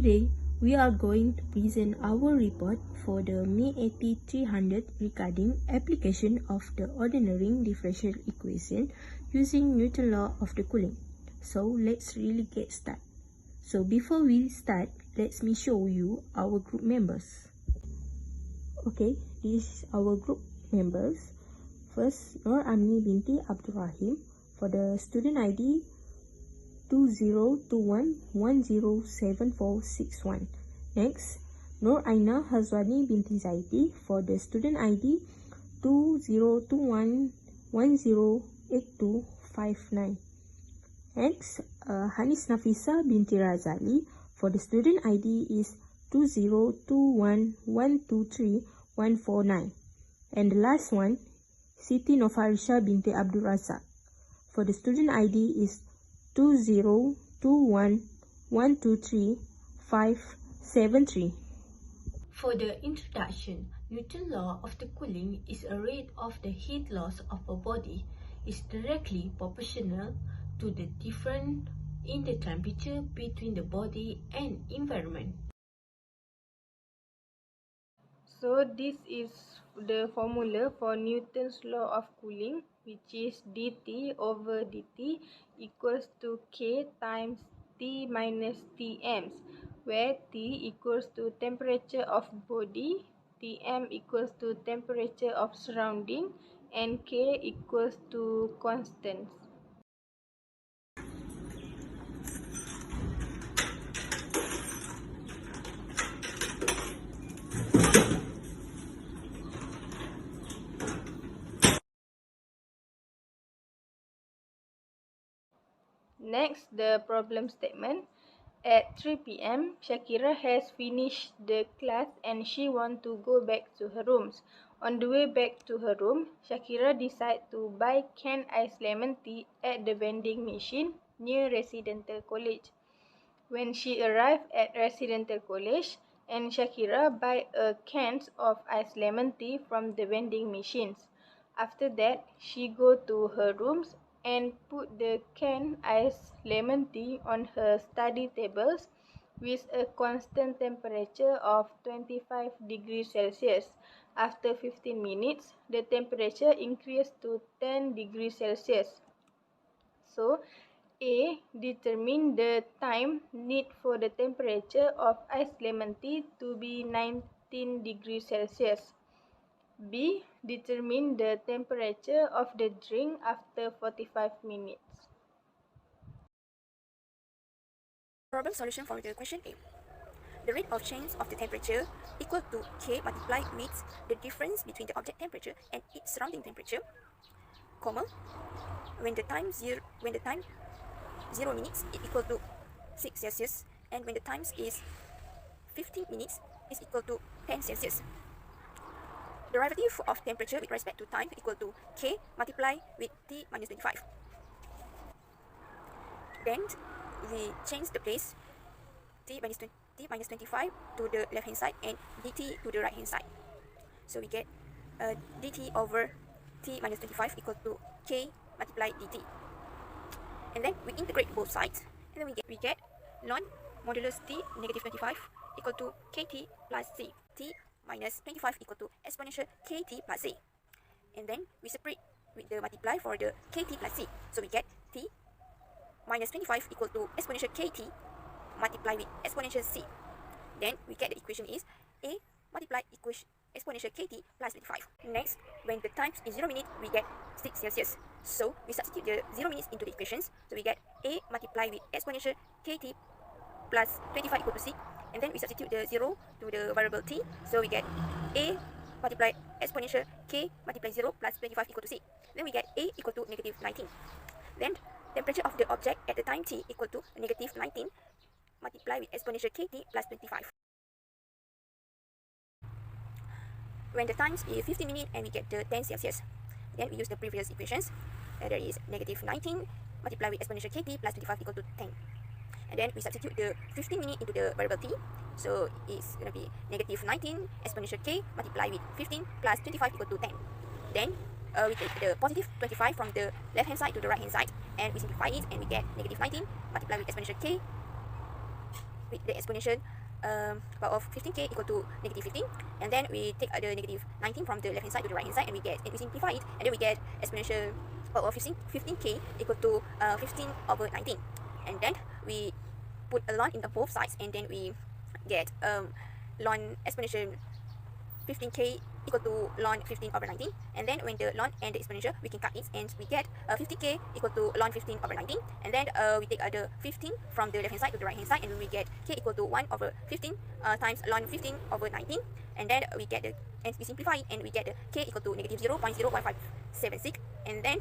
Today, we are going to present our report for the MAT300 regarding application of the ordinary differential equation using Newton's law of the cooling. So, let's really get started. So, before we start, let me show you our group members. Okay, this is our group members. First, Nur Amni binti Abdul Rahim for the student ID 2021107461. Next, Nur Aina Hazwani binti Zaidi for the student ID 2021108259. Next, Hanis Nafisa binti Razali for the student ID is 2021123149. And the last one, Siti Nofarisha binti Abdul Razak for the student ID is 2021235573. For the introduction, Newton's law of the cooling is a rate of the heat loss of a body is directly proportional to the difference in the temperature between the body and environment. So this is the formula for Newton's law of cooling, which is dt over dt equals to K times T minus Tm, where T equals to temperature of body, Tm equals to temperature of surrounding, and K equals to constants. Next, the problem statement. At 3 p.m., Shakira has finished the class and she wants to go back to her rooms. On the way back to her room, Shakira decides to buy canned iced lemon tea at the vending machine near Residential College. When she arrived at Residential College, and Shakira buy a cans of iced lemon tea from the vending machines. After that, she go to her rooms and put the canned iced lemon tea on her study tables with a constant temperature of 25 degrees Celsius. After 15 minutes, the temperature increased to 10 degrees Celsius. So, A. Determine the time need for the temperature of iced lemon tea to be 19 degrees Celsius. B. Determine the temperature of the drink after 45 minutes. Problem solution for the question A. The rate of change of the temperature equal to K multiplied with the difference between the object temperature and its surrounding temperature, comma, when the time 0 minutes is equal to 6 Celsius and when the time is 15 minutes is equal to 10 Celsius. Derivative of temperature with respect to time equal to K multiplied with T minus 25. Then we change the place T minus 25 to the left hand side and dt to the right hand side. So we get dt over T minus 25 equal to K multiplied dt. And then we integrate both sides and then we get ln modulus T negative 25 equal to KT plus C. T minus 25 equal to exponential KT plus C. And then we separate with the multiply for the KT plus C. So we get T minus 25 equal to exponential KT multiplied with exponential C. Then we get the equation is A multiplied exponential KT plus 25. Next, when the time is 0 minute, we get 6 Celsius. So we substitute the 0 minutes into the equations. So we get A multiplied with exponential KT plus 25 equal to 6. And then we substitute the 0 to the variable T. So we get A multiplied exponential K multiplied 0 plus 25 equal to 6. Then we get A equal to negative 19. Then temperature of the object at the time T equal to negative 19 multiplied with exponential KT plus 25. When the time is 15 minutes and we get the 10 Celsius, then we use the previous equations. There is negative 19 multiplied with exponential KT plus 25 equal to 10. And then we substitute the 15 minutes into the variable T. So it's going to be negative 19 exponential K multiplied with 15 plus 25 equal to 10. Then we take the positive 25 from the left hand side to the right hand side and we simplify it and we get negative 19 multiplied with exponential K with the exponential power of 15k equal to negative 15, and then we take the negative 19 from the left hand side to the right hand side, and we simplify it, and then we get exponential power of 15k equal to 15 over 19, and then we put a ln in the both sides, and then we get ln exponential 15k equal to ln 15 over 19, and then when the ln and the exponential, we can cut it, and we get 50k equal to ln 15 over 19, and then we take the 15 from the left hand side to the right hand side, and we get k equal to 1 over 15 times ln 15 over 19, and then we get and we simplify it, and we get the k equal to negative 0.01576, and then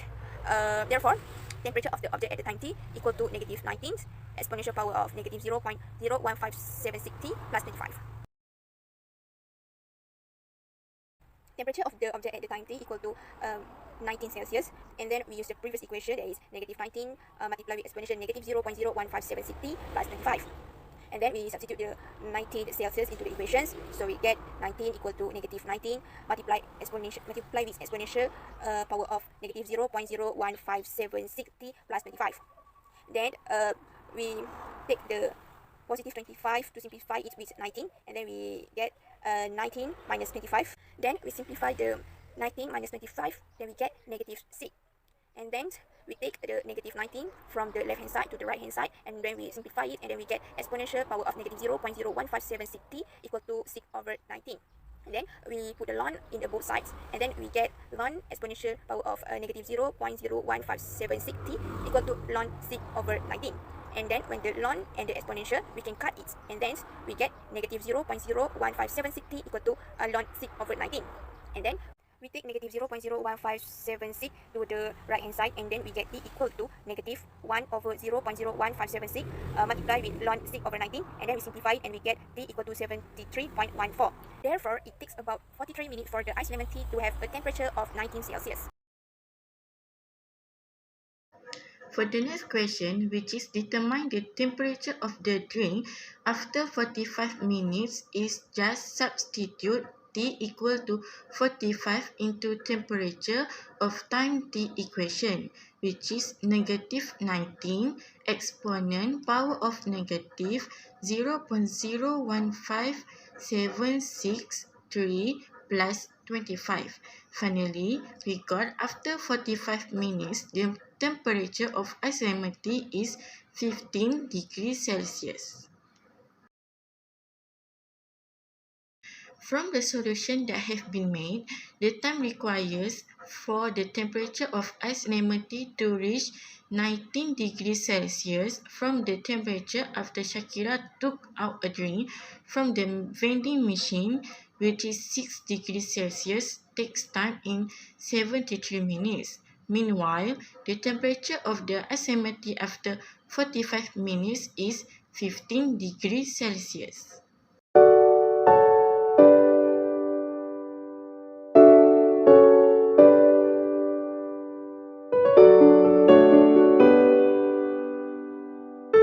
therefore temperature of the object at the time t equal to negative 19 exponential power of negative 0.01576 t plus 25. Temperature of the object at the time t equal to 19 Celsius, and then we use the previous equation, that is negative 19 multiplied with exponential negative 0.01576 t plus 25, and then we substitute the 19 Celsius into the equations, so we get 19 equal to negative 19 multiplied with exponential power of negative 0.01576 t plus 25. Then we take the positive 25 to simplify it with 19, and then we get 19 minus 25. Then we simplify the 19 minus 25, then we get negative 6. And then we take the negative 19 from the left hand side to the right hand side, and then we simplify it, and then we get exponential power of negative 0.01576 t equal to 6 over 19. And then we put the ln in the both sides, and then we get ln exponential power of negative 0.01576 t equal to ln 6 over 19. And then when the ln and the exponential, we can cut it, and then we get negative 0.01576 t equal to ln 6 over 19. And then we take negative 0.01576 to the right hand side, and then we get t equal to negative 1 over 0.01576 multiplied with ln 6 over 19, and then we simplify it, and we get t equal to 73.14. Therefore, it takes about 43 minutes for the ice lemon tea to have a temperature of 19 Celsius. For the next question, which is determine the temperature of the drink after 45 minutes, is just substitute T equal to 45 into temperature of time T equation, which is negative 19 exponent power of negative 0.01576 plus 25. Finally, we got after 45 minutes, the temperature of ice lemon tea is 15 degrees Celsius. From the solution that have been made, the time requires for the temperature of ice lemon tea to reach 19 degrees Celsius from the temperature after Shakira took out a drink from the vending machine, which is 6 degrees Celsius, takes time in 73 minutes. Meanwhile, the temperature of the ice lemon tea after 45 minutes is 15 degrees Celsius.